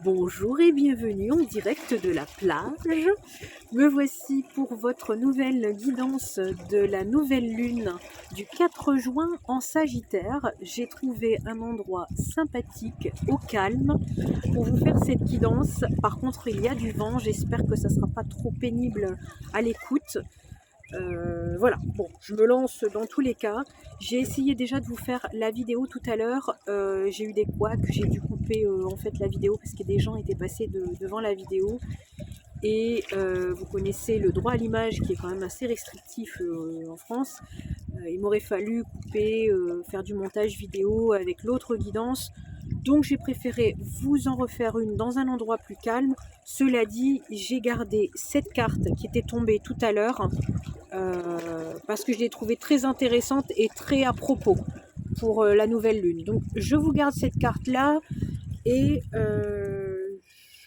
Bonjour et bienvenue en direct de la plage. Me voici pour votre nouvelle guidance de la nouvelle lune du 4 juin en Sagittaire. J'ai trouvé un endroit sympathique, au calme, pour vous faire cette guidance. Par contre, il y a du vent, j'espère que ça ne sera pas trop pénible à l'écoute. Voilà, bon, je me lance dans tous les cas. J'ai essayé déjà de vous faire la vidéo tout à l'heure. J'ai eu des couacs, j'ai dû couper en fait la vidéo parce que des gens étaient passés devant la vidéo. Et vous connaissez le droit à l'image qui est quand même assez restrictif en France. Il m'aurait fallu couper, faire du montage vidéo avec l'autre guidance. Donc j'ai préféré vous en refaire une dans un endroit plus calme. Cela dit, j'ai gardé cette carte qui était tombée tout à l'heure parce que je l'ai trouvée très intéressante et très à propos pour la nouvelle lune. Donc je vous garde cette carte là et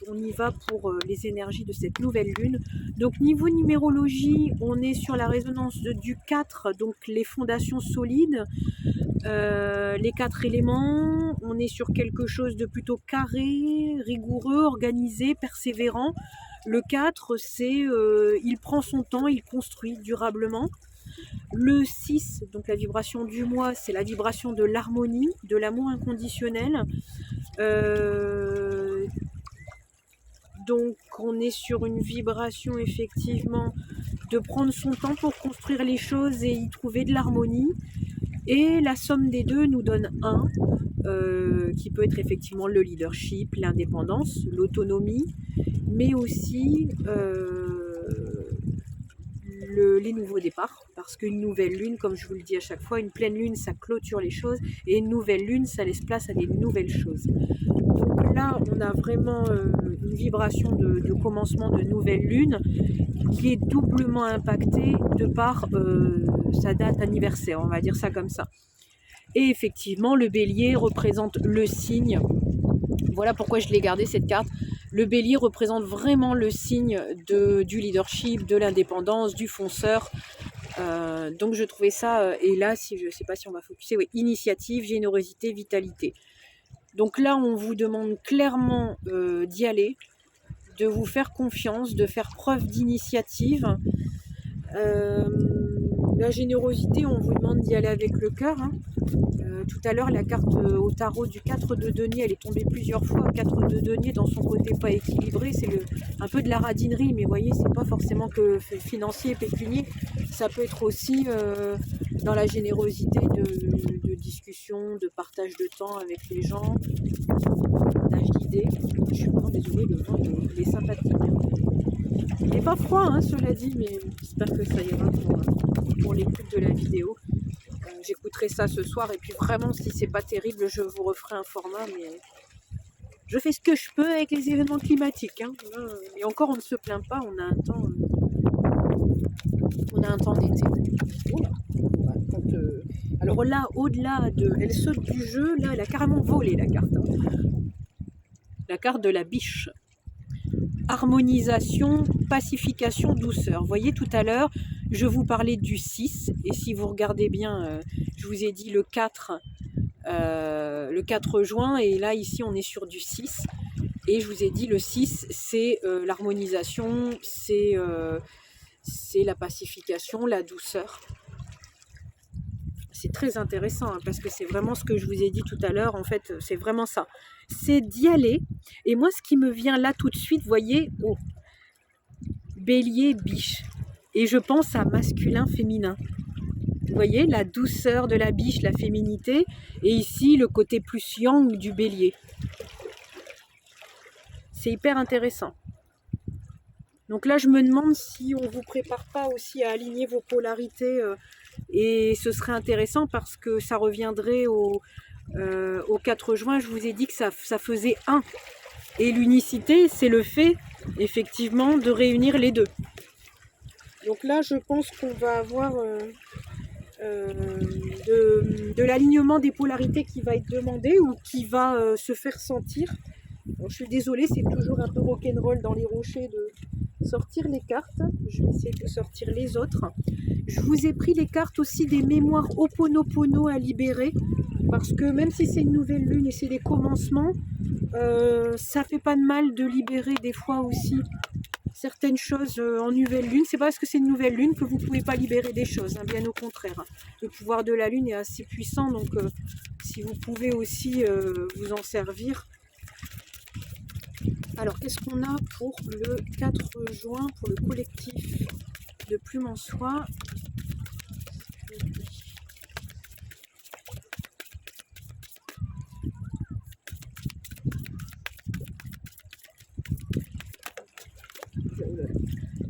on y va pour les énergies de cette nouvelle lune. Donc niveau numérologie, on est sur la résonance du 4, donc les fondations solides, les 4 éléments. On est sur quelque chose de plutôt carré, rigoureux, organisé, persévérant. Le 4, c'est il prend son temps, il construit durablement. Le 6, donc la vibration du mois, c'est la vibration de l'harmonie, de l'amour inconditionnel. Donc on est sur une vibration effectivement de prendre son temps pour construire les choses et y trouver de l'harmonie. Et la somme des deux nous donne 1, qui peut être effectivement le leadership, l'indépendance, l'autonomie, mais aussi les nouveaux départs, parce qu'une nouvelle lune, comme je vous le dis à chaque fois, une pleine lune, ça clôture les choses, et une nouvelle lune, ça laisse place à des nouvelles choses. Donc là, on a vraiment une vibration de commencement de nouvelle lune qui est doublement impactée de par sa date anniversaire, on va dire ça comme ça. Et effectivement, le bélier représente le signe. Voilà pourquoi je l'ai gardé cette carte. Le bélier représente vraiment le signe du leadership, de l'indépendance, du fonceur. Donc je trouvais ça, et là, si je ne sais pas si on va focuser, oui, initiative, générosité, vitalité. Donc là, on vous demande clairement d'y aller, de vous faire confiance, de faire preuve d'initiative. La générosité, on vous demande d'y aller avec le cœur. Tout à l'heure, la carte au tarot du 4 de denier, elle est tombée plusieurs fois. 4 de denier, dans son côté pas équilibré, c'est un peu de la radinerie, mais vous voyez, c'est pas forcément que financier, pécunier. Ça peut être aussi dans la générosité de discussion, de partage de temps avec les gens, partage d'idées. Je suis vraiment désolée, le vent il est sympathique. Il n'est pas froid, hein, cela dit, mais j'espère que ça ira pour l'écoute de la vidéo. J'écouterai ça ce soir et puis vraiment, si c'est pas terrible, je vous referai un format, mais je fais ce que je peux avec les événements climatiques. Hein. Et encore, on ne se plaint pas, on a un temps d'été. Voilà. Alors là, au-delà de... Elle saute du jeu, là, elle a carrément volé la carte. Hein. La carte de la biche. Harmonisation, pacification, douceur. Vous voyez, tout à l'heure, je vous parlais du 6, et si vous regardez bien, je vous ai dit le 4 juin, et là, ici, on est sur du 6, et je vous ai dit le 6, c'est l'harmonisation, c'est la pacification, la douceur. C'est très intéressant, hein, parce que c'est vraiment ce que je vous ai dit tout à l'heure, en fait, c'est vraiment ça. C'est d'y aller, et moi, ce qui me vient là tout de suite, vous voyez, oh, bélier, biche, et je pense à masculin, féminin. Vous voyez, la douceur de la biche, la féminité, et ici, le côté plus yang du bélier. C'est hyper intéressant. Donc là, je me demande si on ne vous prépare pas aussi à aligner vos polarités, et ce serait intéressant parce que ça reviendrait au 4 juin. Je vous ai dit que ça faisait 1. Et l'unicité, c'est le fait, effectivement, de réunir les deux. Donc là, je pense qu'on va avoir de l'alignement des polarités qui va être demandé ou qui va se faire sentir. Bon, je suis désolée, c'est toujours un peu rock'n'roll dans les rochers de sortir les cartes. Je vais essayer de sortir les autres. Je vous ai pris les cartes aussi des mémoires Ho'oponopono à libérer, parce que même si c'est une nouvelle lune et c'est des commencements, Ça fait pas de mal de libérer des fois aussi certaines choses en nouvelle lune. C'est pas parce que c'est une nouvelle lune que vous pouvez pas libérer des choses, hein, bien au contraire. Le pouvoir de la lune est assez puissant, donc si vous pouvez aussi vous en servir. Alors, qu'est-ce qu'on a pour le 4 juin, pour le collectif de Plume en Soie?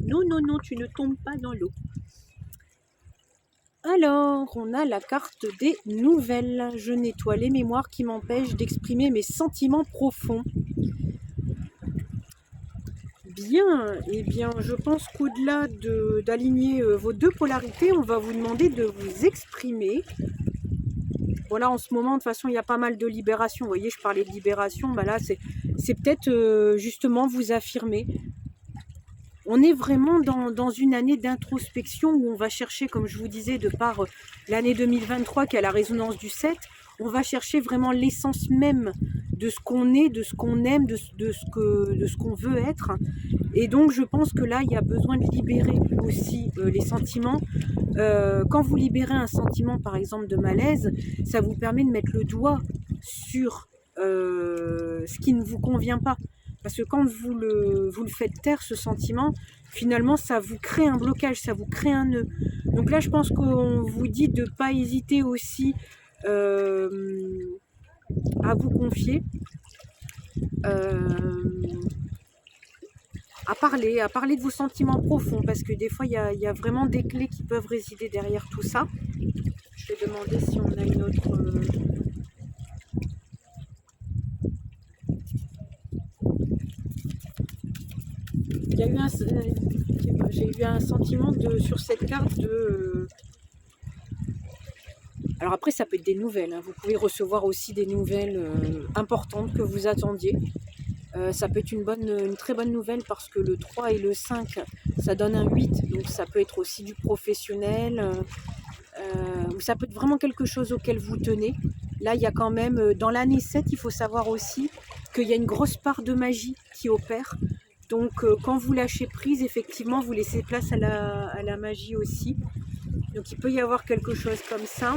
Non, non, non, tu ne tombes pas dans l'eau. Alors, on a la carte des nouvelles. Je nettoie les mémoires qui m'empêchent d'exprimer mes sentiments profonds. Bien, eh bien, je pense qu'au-delà d'aligner vos deux polarités, on va vous demander de vous exprimer. Voilà, en ce moment, de toute façon, il y a pas mal de libération. Vous voyez, je parlais de libération, bah là, c'est peut-être justement vous affirmer. On est vraiment dans une année d'introspection où on va chercher, comme je vous disais, de par l'année 2023 qui a la résonance du 7, on va chercher vraiment l'essence même de ce qu'on est, de ce qu'on aime, de ce qu'on veut être. Et donc je pense que là, il y a besoin de libérer aussi les sentiments. Quand vous libérez un sentiment, par exemple, de malaise, ça vous permet de mettre le doigt sur ce qui ne vous convient pas. Parce que quand vous le faites taire, ce sentiment, finalement, ça vous crée un blocage, ça vous crée un nœud. Donc là, je pense qu'on vous dit de ne pas hésiter aussi à vous confier, à parler de vos sentiments profonds, parce que des fois, il y a vraiment des clés qui peuvent résider derrière tout ça. Je vais demander si on a une autre... J'ai eu un sentiment sur cette carte de... Alors après, ça peut être des nouvelles. Hein. Vous pouvez recevoir aussi des nouvelles importantes que vous attendiez. Ça peut être une très bonne nouvelle parce que le 3 et le 5, ça donne un 8. Donc ça peut être aussi du professionnel. Ou ça peut être vraiment quelque chose auquel vous tenez. Là, il y a quand même... Dans l'année 7, il faut savoir aussi qu'il y a une grosse part de magie qui opère. Donc quand vous lâchez prise, effectivement, vous laissez place à la magie aussi. Donc il peut y avoir quelque chose comme ça.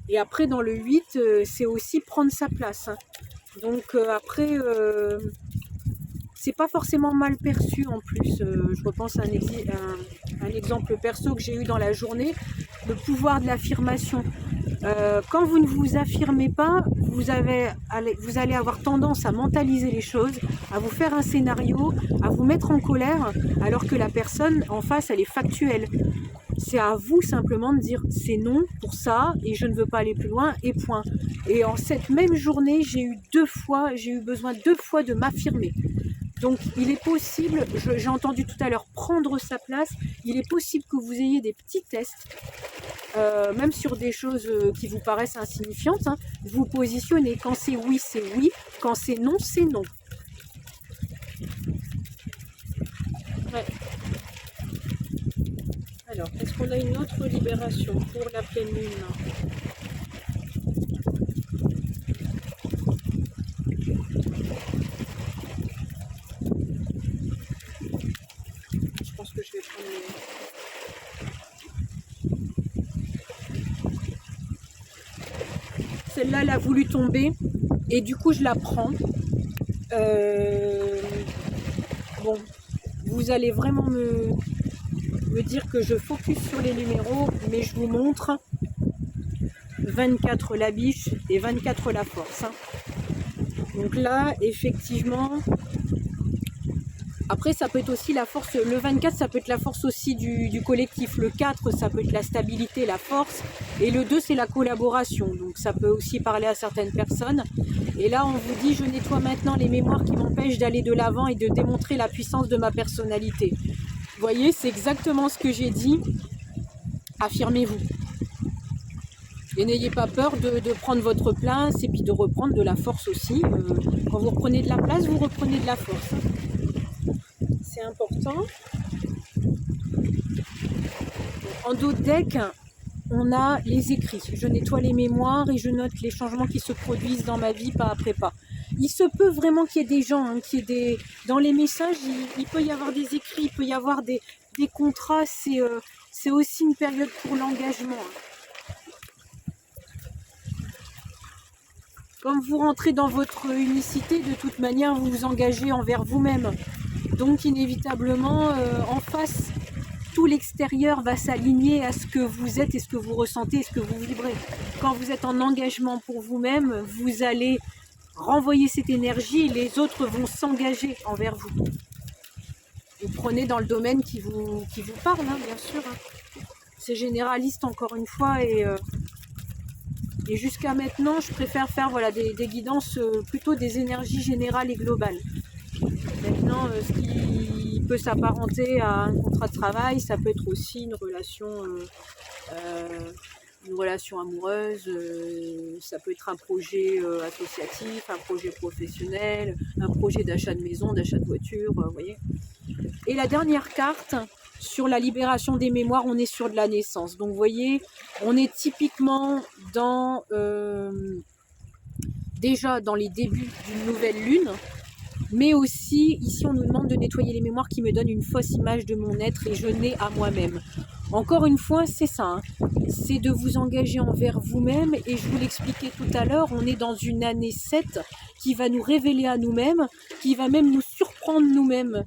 Et après, dans le 8, c'est aussi prendre sa place. Hein. Donc après, c'est pas forcément mal perçu en plus. Je repense à un exemple perso que j'ai eu dans la journée, le pouvoir de l'affirmation. Quand vous ne vous affirmez pas, vous allez avoir tendance à mentaliser les choses, à vous faire un scénario, à vous mettre en colère, alors que la personne en face, elle est factuelle. C'est à vous simplement de dire c'est non pour ça et je ne veux pas aller plus loin et point. Et en cette même journée, j'ai eu besoin 2 fois de m'affirmer. Donc il est possible, j'ai entendu tout à l'heure prendre sa place, il est possible que vous ayez des petits tests, même sur des choses qui vous paraissent insignifiantes, hein, vous positionnez, quand c'est oui, quand c'est non, c'est non. Ouais. Alors, est-ce qu'on a une autre libération pour la pleine lune? Je pense que je vais prendre celle-là, elle a voulu tomber et du coup, je la prends. Bon, vous allez vraiment me dire que je focus sur les numéros, mais je vous montre 24 la biche et 24 la force. Hein. Donc là, effectivement, après ça peut être aussi la force, le 24 ça peut être la force aussi du collectif, le 4 ça peut être la stabilité, la force, et le 2 c'est la collaboration, donc ça peut aussi parler à certaines personnes. Et là on vous dit, je nettoie maintenant les mémoires qui m'empêchent d'aller de l'avant et de démontrer la puissance de ma personnalité. Vous voyez, c'est exactement ce que j'ai dit. Affirmez-vous. Et n'ayez pas peur de prendre votre place et puis de reprendre de la force aussi. Quand vous reprenez de la place, vous reprenez de la force. C'est important. En dos de deck, on a les écrits. Je nettoie les mémoires et je note les changements qui se produisent dans ma vie pas après pas. Il se peut vraiment qu'il y ait des gens, hein, dans les messages, il peut y avoir des écrits, il peut y avoir des contrats. C'est aussi une période pour l'engagement. Comme vous rentrez dans votre unicité, de toute manière, vous vous engagez envers vous-même. Donc inévitablement, en face, tout l'extérieur va s'aligner à ce que vous êtes et ce que vous ressentez et ce que vous vibrez. Quand vous êtes en engagement pour vous-même, vous allez renvoyer cette énergie et les autres vont s'engager envers vous. Vous prenez dans le domaine qui vous parle, hein, bien sûr. Hein. C'est généraliste encore une fois et jusqu'à maintenant, je préfère faire voilà, des guidances plutôt des énergies générales et globales. Maintenant, ce qui peut s'apparenter à un contrat de travail, ça peut être aussi une relation amoureuse, ça peut être un projet associatif, un projet professionnel, un projet d'achat de maison, d'achat de voiture, vous voyez. Et la dernière carte, sur la libération des mémoires, on est sur de la naissance. Donc vous voyez, on est typiquement dans déjà dans les débuts d'une nouvelle lune, mais aussi ici on nous demande de nettoyer les mémoires qui me donnent une fausse image de mon être et je nais à moi-même. Encore une fois, c'est ça, hein. C'est de vous engager envers vous-même et je vous l'expliquais tout à l'heure, on est dans une année 7 qui va nous révéler à nous-mêmes, qui va même nous surprendre nous-mêmes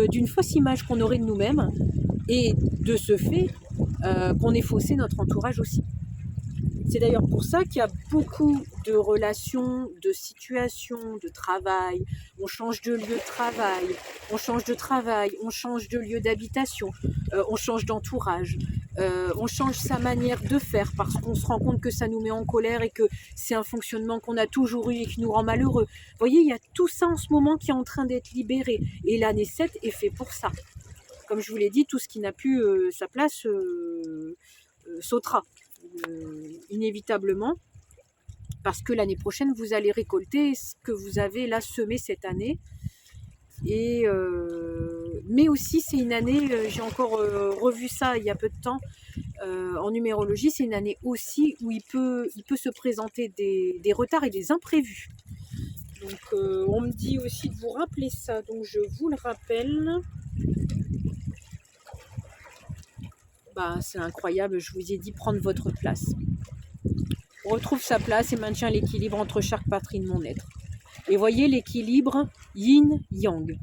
d'une fausse image qu'on aurait de nous-mêmes et de ce fait qu'on ait faussé notre entourage aussi. C'est d'ailleurs pour ça qu'il y a beaucoup de relations, de situations, de travail. On change de lieu de travail, on change de travail, on change de lieu d'habitation, on change d'entourage, on change sa manière de faire parce qu'on se rend compte que ça nous met en colère et que c'est un fonctionnement qu'on a toujours eu et qui nous rend malheureux. Vous voyez, il y a tout ça en ce moment qui est en train d'être libéré. Et l'année 7 est fait pour ça. Comme je vous l'ai dit, tout ce qui n'a plus sa place sautera. Inévitablement, parce que l'année prochaine vous allez récolter ce que vous avez là semé cette année et mais aussi c'est une année, j'ai encore revu ça il y a peu de temps en numérologie, c'est une année aussi où il peut se présenter des retards et des imprévus. Donc on me dit aussi de vous rappeler ça, donc je vous le rappelle. Bah, c'est incroyable, je vous ai dit prendre votre place. On retrouve sa place et maintient l'équilibre entre chaque partie de mon être. Et voyez l'équilibre yin-yang.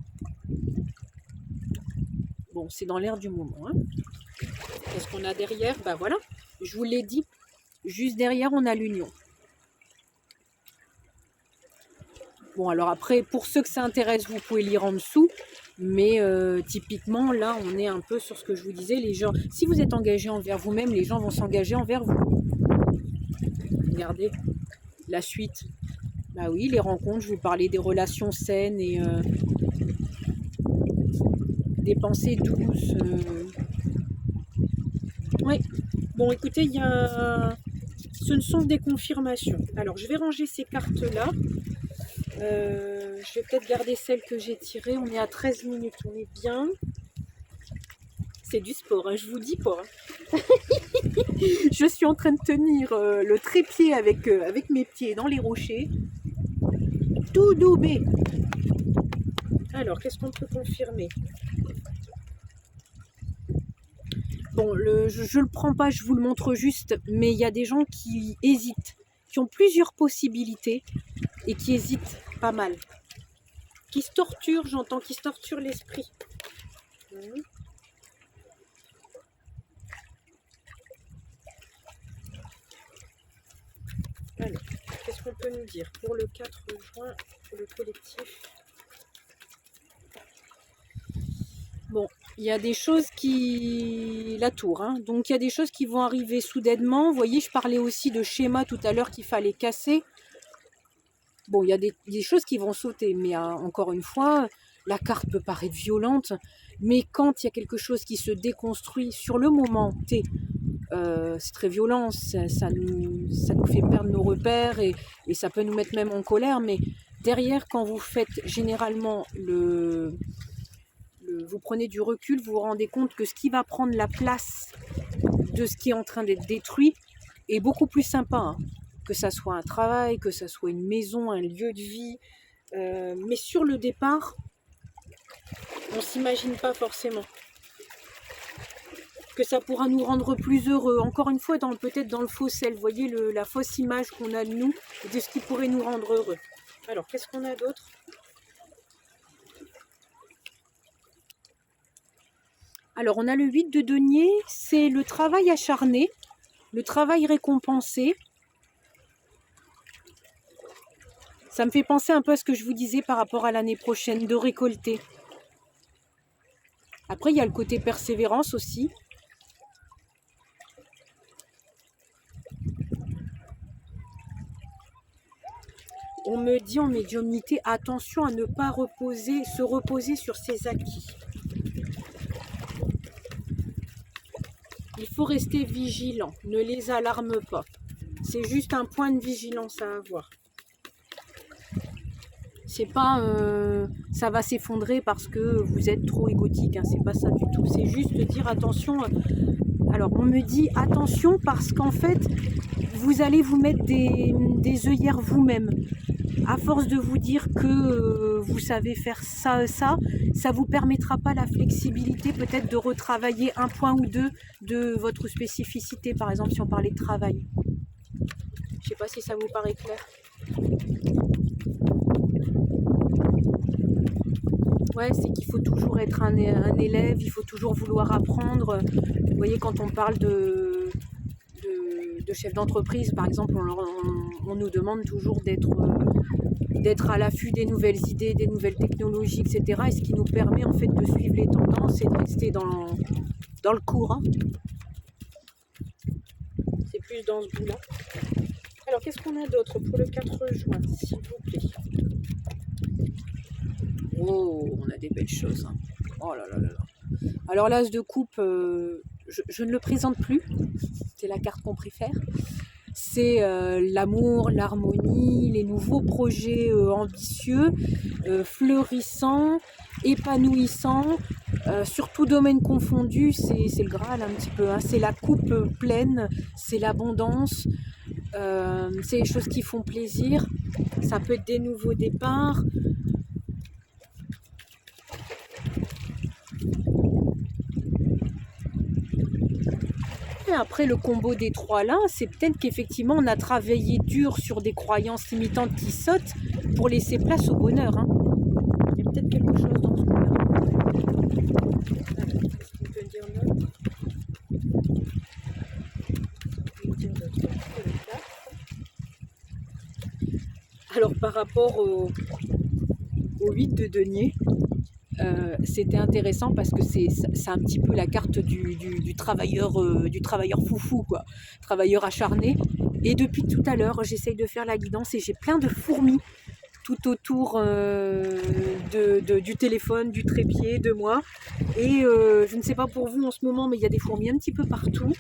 Bon, c'est dans l'air du moment. Hein. Qu'est-ce qu'on a derrière? Bah voilà, je vous l'ai dit. Juste derrière, on a l'union. Bon, alors après, pour ceux que ça intéresse, vous pouvez lire en dessous. Mais typiquement, là, on est un peu sur ce que je vous disais. Les gens, si vous êtes engagé envers vous-même, les gens vont s'engager envers vous. Regardez la suite. Bah oui, les rencontres, je vous parlais des relations saines et des pensées douces. Ouais. Bon, écoutez, ce ne sont que des confirmations. Alors, je vais ranger ces cartes-là. Je vais peut-être garder celle que j'ai tirée. On est à 13 minutes, on est bien. C'est du sport, hein, je vous dis pas. Je suis en train de tenir le trépied avec mes pieds dans les rochers. Tout doubé. Alors, qu'est-ce qu'on peut confirmer? Bon, je le prends pas, je vous le montre juste, mais il y a des gens qui hésitent, qui ont plusieurs possibilités et qui hésitent pas mal. Qui se torturent, j'entends, qui se torturent l'esprit. Alors, qu'est-ce qu'on peut nous dire pour le 4 juin, pour le collectif? Bon, il y a des choses qui... La tour, hein. Donc il y a des choses qui vont arriver soudainement. Vous voyez, je parlais aussi de schéma tout à l'heure qu'il fallait casser. Bon, il y a des choses qui vont sauter, mais encore une fois, la carte peut paraître violente, mais quand il y a quelque chose qui se déconstruit sur le moment T, c'est très violent, ça nous fait perdre nos repères et ça peut nous mettre même en colère, mais derrière, quand vous faites généralement vous prenez du recul, vous vous rendez compte que ce qui va prendre la place de ce qui est en train d'être détruit est beaucoup plus sympa, hein. Que ça soit un travail, que ça soit une maison, un lieu de vie. Mais sur le départ, on ne s'imagine pas forcément que ça pourra nous rendre plus heureux. Encore une fois, peut-être dans le faux self, vous voyez la fausse image qu'on a de nous et de ce qui pourrait nous rendre heureux. Alors, qu'est-ce qu'on a d'autre? Alors, on a le 8 de denier, c'est le travail acharné, le travail récompensé. Ça me fait penser un peu à ce que je vous disais par rapport à l'année prochaine, de récolter. Après, il y a le côté persévérance aussi. On me dit en médiumnité, attention à ne pas se reposer sur ses acquis. Il faut rester vigilant, ne les alarme pas. C'est juste un point de vigilance à avoir. C'est pas ça va s'effondrer parce que vous êtes trop égotique, hein, c'est pas ça du tout. C'est juste dire attention. Alors on me dit attention parce qu'en fait vous allez vous mettre des œillères vous-même. À force de vous dire que vous savez faire ça, ça vous permettra pas la flexibilité peut-être de retravailler un point ou deux de votre spécificité, par exemple si on parlait de travail. Je sais pas si ça vous paraît clair. Ouais, c'est qu'il faut toujours être un élève, il faut toujours vouloir apprendre. Vous voyez, quand on parle de chef d'entreprise, par exemple, on nous demande toujours d'être à l'affût des nouvelles idées, des nouvelles technologies, etc. Et ce qui nous permet en fait de suivre les tendances et de rester dans le courant. C'est plus dans ce bout-là. Alors, qu'est-ce qu'on a d'autre pour le 4 juin, s'il vous plaît? Oh, on a des belles choses, hein. Oh là là là là. Alors, l'as de coupe, je ne le présente plus. C'est la carte qu'on préfère. C'est l'amour, l'harmonie, les nouveaux projets ambitieux, fleurissants, épanouissants, sur tout domaine confondu. C'est le Graal un petit peu, hein. C'est la coupe pleine, c'est l'abondance, c'est les choses qui font plaisir. Ça peut être des nouveaux départs. Et après, le combo des trois là, c'est peut-être qu'effectivement on a travaillé dur sur des croyances limitantes qui sautent pour laisser place au bonheur, hein. Il y a peut-être quelque chose dans ce coup-là. Qu'est-ce qu'on peut dire d'autre? Alors par rapport au 8 de denier, c'était intéressant parce que c'est un petit peu la carte du travailleur foufou, quoi, travailleur acharné. Et depuis tout à l'heure, j'essaye de faire la guidance et j'ai plein de fourmis tout autour du téléphone, du trépied, de moi. Et je ne sais pas pour vous en ce moment, mais il y a des fourmis un petit peu partout.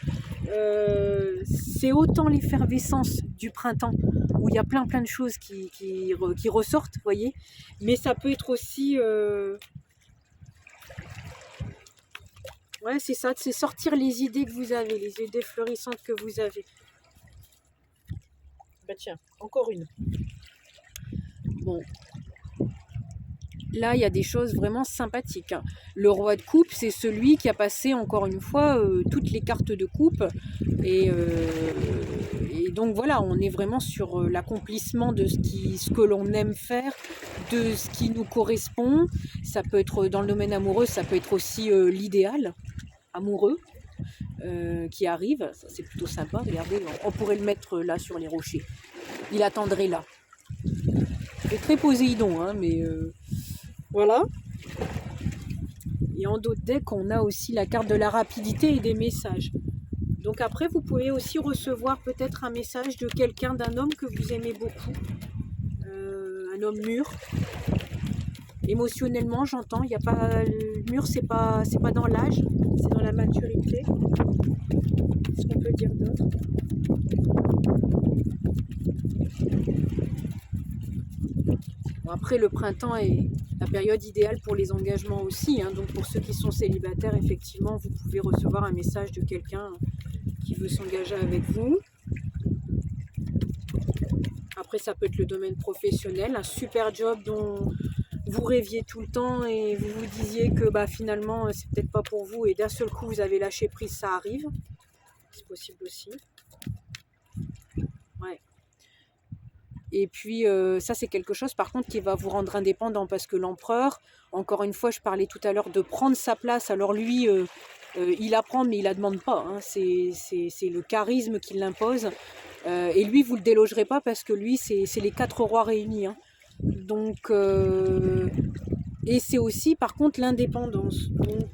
C'est autant l'effervescence du printemps où il y a plein de choses qui ressortent, vous voyez. Mais ça peut être aussi... Ouais, c'est ça, c'est sortir les idées que vous avez, les idées fleurissantes que vous avez. Bah tiens, encore une. Bon. Là, il y a des choses vraiment sympathiques, hein. Le roi de coupe, c'est celui qui a passé, encore une fois, toutes les cartes de coupe. Et donc voilà, on est vraiment sur l'accomplissement de ce que l'on aime faire, de ce qui nous correspond. Ça peut être dans le domaine amoureux, ça peut être aussi l'idéal amoureux qui arrive. Ça, c'est plutôt sympa. Regardez, on pourrait le mettre là sur les rochers. Il attendrait là. C'est très Poséidon, hein, mais voilà. Et en d'autres decks, on a aussi la carte de la rapidité et des messages. Donc après, vous pouvez aussi recevoir peut-être un message de quelqu'un, d'un homme que vous aimez beaucoup. Un homme mûr. Émotionnellement, j'entends, il n'y a pas... Le mûr, c'est pas dans l'âge, c'est dans la maturité. Qu'est-ce qu'on peut dire d'autre? Bon, après, le printemps est la période idéale pour les engagements aussi, hein. Donc pour ceux qui sont célibataires, effectivement, vous pouvez recevoir un message de quelqu'un qui veut s'engager avec vous. Après, ça peut être le domaine professionnel, un super job dont vous rêviez tout le temps et vous vous disiez que finalement, c'est peut-être pas pour vous et d'un seul coup, vous avez lâché prise, ça arrive. C'est possible aussi. Ouais. Et puis, ça, c'est quelque chose, par contre, qui va vous rendre indépendant parce que l'empereur, encore une fois, je parlais tout à l'heure de prendre sa place. Alors lui, il apprend, mais il la demande pas, hein. C'est le charisme qui l'impose. Et lui, vous le délogerez pas parce que lui, c'est les 4 rois réunis, hein. Donc, et c'est aussi, par contre, l'indépendance. Donc,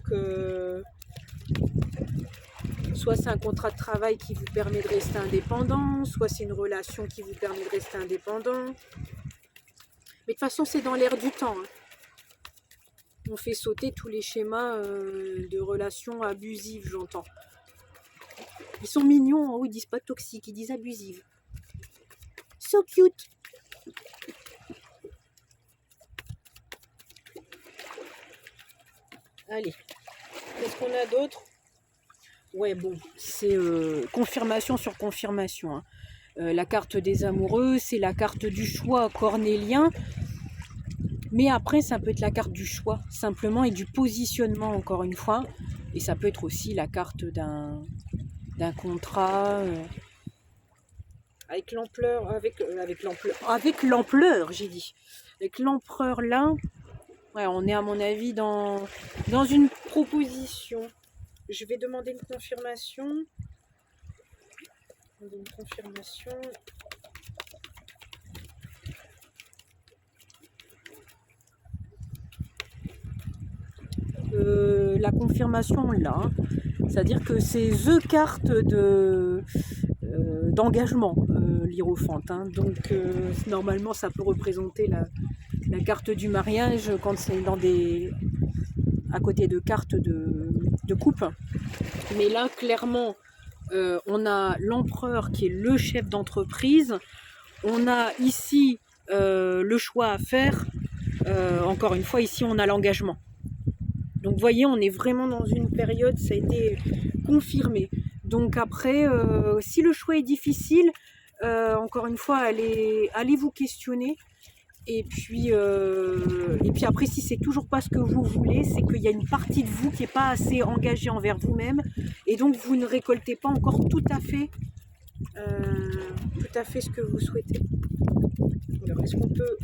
soit c'est un contrat de travail qui vous permet de rester indépendant, soit c'est une relation qui vous permet de rester indépendant. Mais de toute façon, c'est dans l'air du temps, hein. On fait sauter tous les schémas de relations abusives, j'entends. Ils sont mignons, en haut, ils disent pas toxiques, ils disent abusives. So cute. Allez, qu'est-ce qu'on a d'autre? Ouais, bon, c'est confirmation sur confirmation, hein. La carte des amoureux, c'est la carte du choix cornélien. Mais après, ça peut être la carte du choix, simplement, et du positionnement, encore une fois. Et ça peut être aussi la carte d'un contrat. Avec l'ampleur, avec l'ampleur, j'ai dit. Avec l'empereur là, ouais, on est à mon avis dans une proposition. Je vais demander une confirmation. La confirmation là, c'est-à-dire que c'est the carte d'engagement, l'hiérophante, hein. Donc normalement ça peut représenter la carte du mariage quand c'est à côté de cartes de couple. Mais là clairement on a l'empereur qui est le chef d'entreprise, on a ici le choix à faire, encore une fois ici on a l'engagement. Donc vous voyez, on est vraiment dans une période, ça a été confirmé. Donc après, si le choix est difficile, encore une fois, allez vous questionner. Et puis après, si c'est toujours pas ce que vous voulez, c'est qu'il y a une partie de vous qui n'est pas assez engagée envers vous-même. Et donc vous ne récoltez pas encore tout à fait ce que vous souhaitez. Alors est-ce qu'on peut...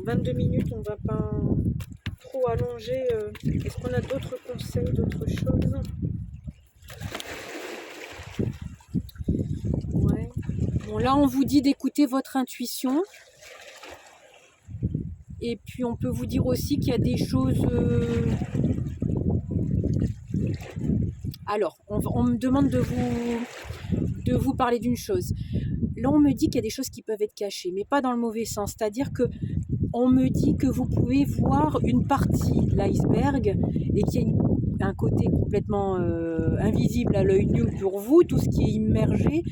22 minutes, on va pas... trop allongé. Est-ce qu'on a d'autres conseils, d'autres choses? Ouais. Bon, là, on vous dit d'écouter votre intuition. Et puis, on peut vous dire aussi qu'il y a des choses... Alors, on me demande de vous parler d'une chose. Là, on me dit qu'il y a des choses qui peuvent être cachées, mais pas dans le mauvais sens. C'est-à-dire que on me dit que vous pouvez voir une partie de l'iceberg et qu'il y a un côté complètement invisible à l'œil nu pour vous, tout ce qui est immergé.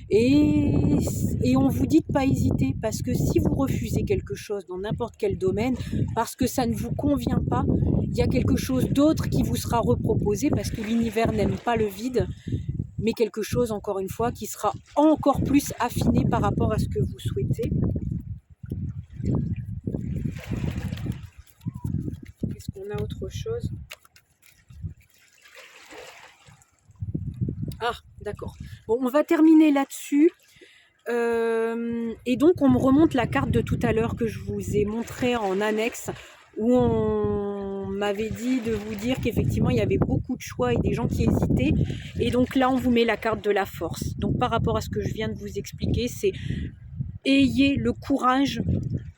Et on vous dit de ne pas hésiter, parce que si vous refusez quelque chose dans n'importe quel domaine, parce que ça ne vous convient pas, il y a quelque chose d'autre qui vous sera reproposé, parce que l'univers n'aime pas le vide, mais quelque chose, encore une fois, qui sera encore plus affiné par rapport à ce que vous souhaitez. Est-ce qu'on a autre chose? Ah, d'accord. Bon, on va terminer là-dessus. Et donc, on me remonte la carte de tout à l'heure que je vous ai montrée en annexe, où on m'avait dit de vous dire qu'effectivement, il y avait beaucoup de choix et des gens qui hésitaient. Et donc là, on vous met la carte de la force. Donc, par rapport à ce que je viens de vous expliquer, c'est ayez le courage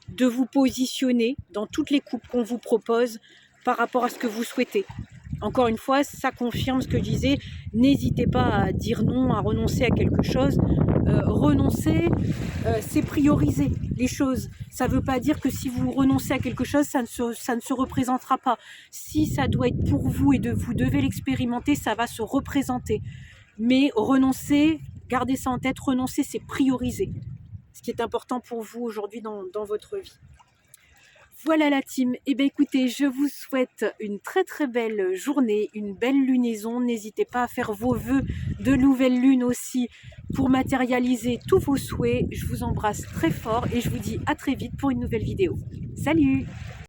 de vous positionner dans toutes les coupes qu'on vous propose par rapport à ce que vous souhaitez. Encore une fois, ça confirme ce que je disais, n'hésitez pas à dire non, à renoncer à quelque chose. Renoncer, c'est prioriser les choses. Ça ne veut pas dire que si vous renoncez à quelque chose, ça ne se représentera pas. Si ça doit être pour vous et vous devez l'expérimenter, ça va se représenter. Mais renoncer, gardez ça en tête, renoncer, c'est prioriser ce qui est important pour vous aujourd'hui dans votre vie. Voilà la team. Eh bien écoutez, je vous souhaite une très très belle journée, une belle lunaison. N'hésitez pas à faire vos vœux de nouvelle lune aussi pour matérialiser tous vos souhaits. Je vous embrasse très fort et je vous dis à très vite pour une nouvelle vidéo. Salut!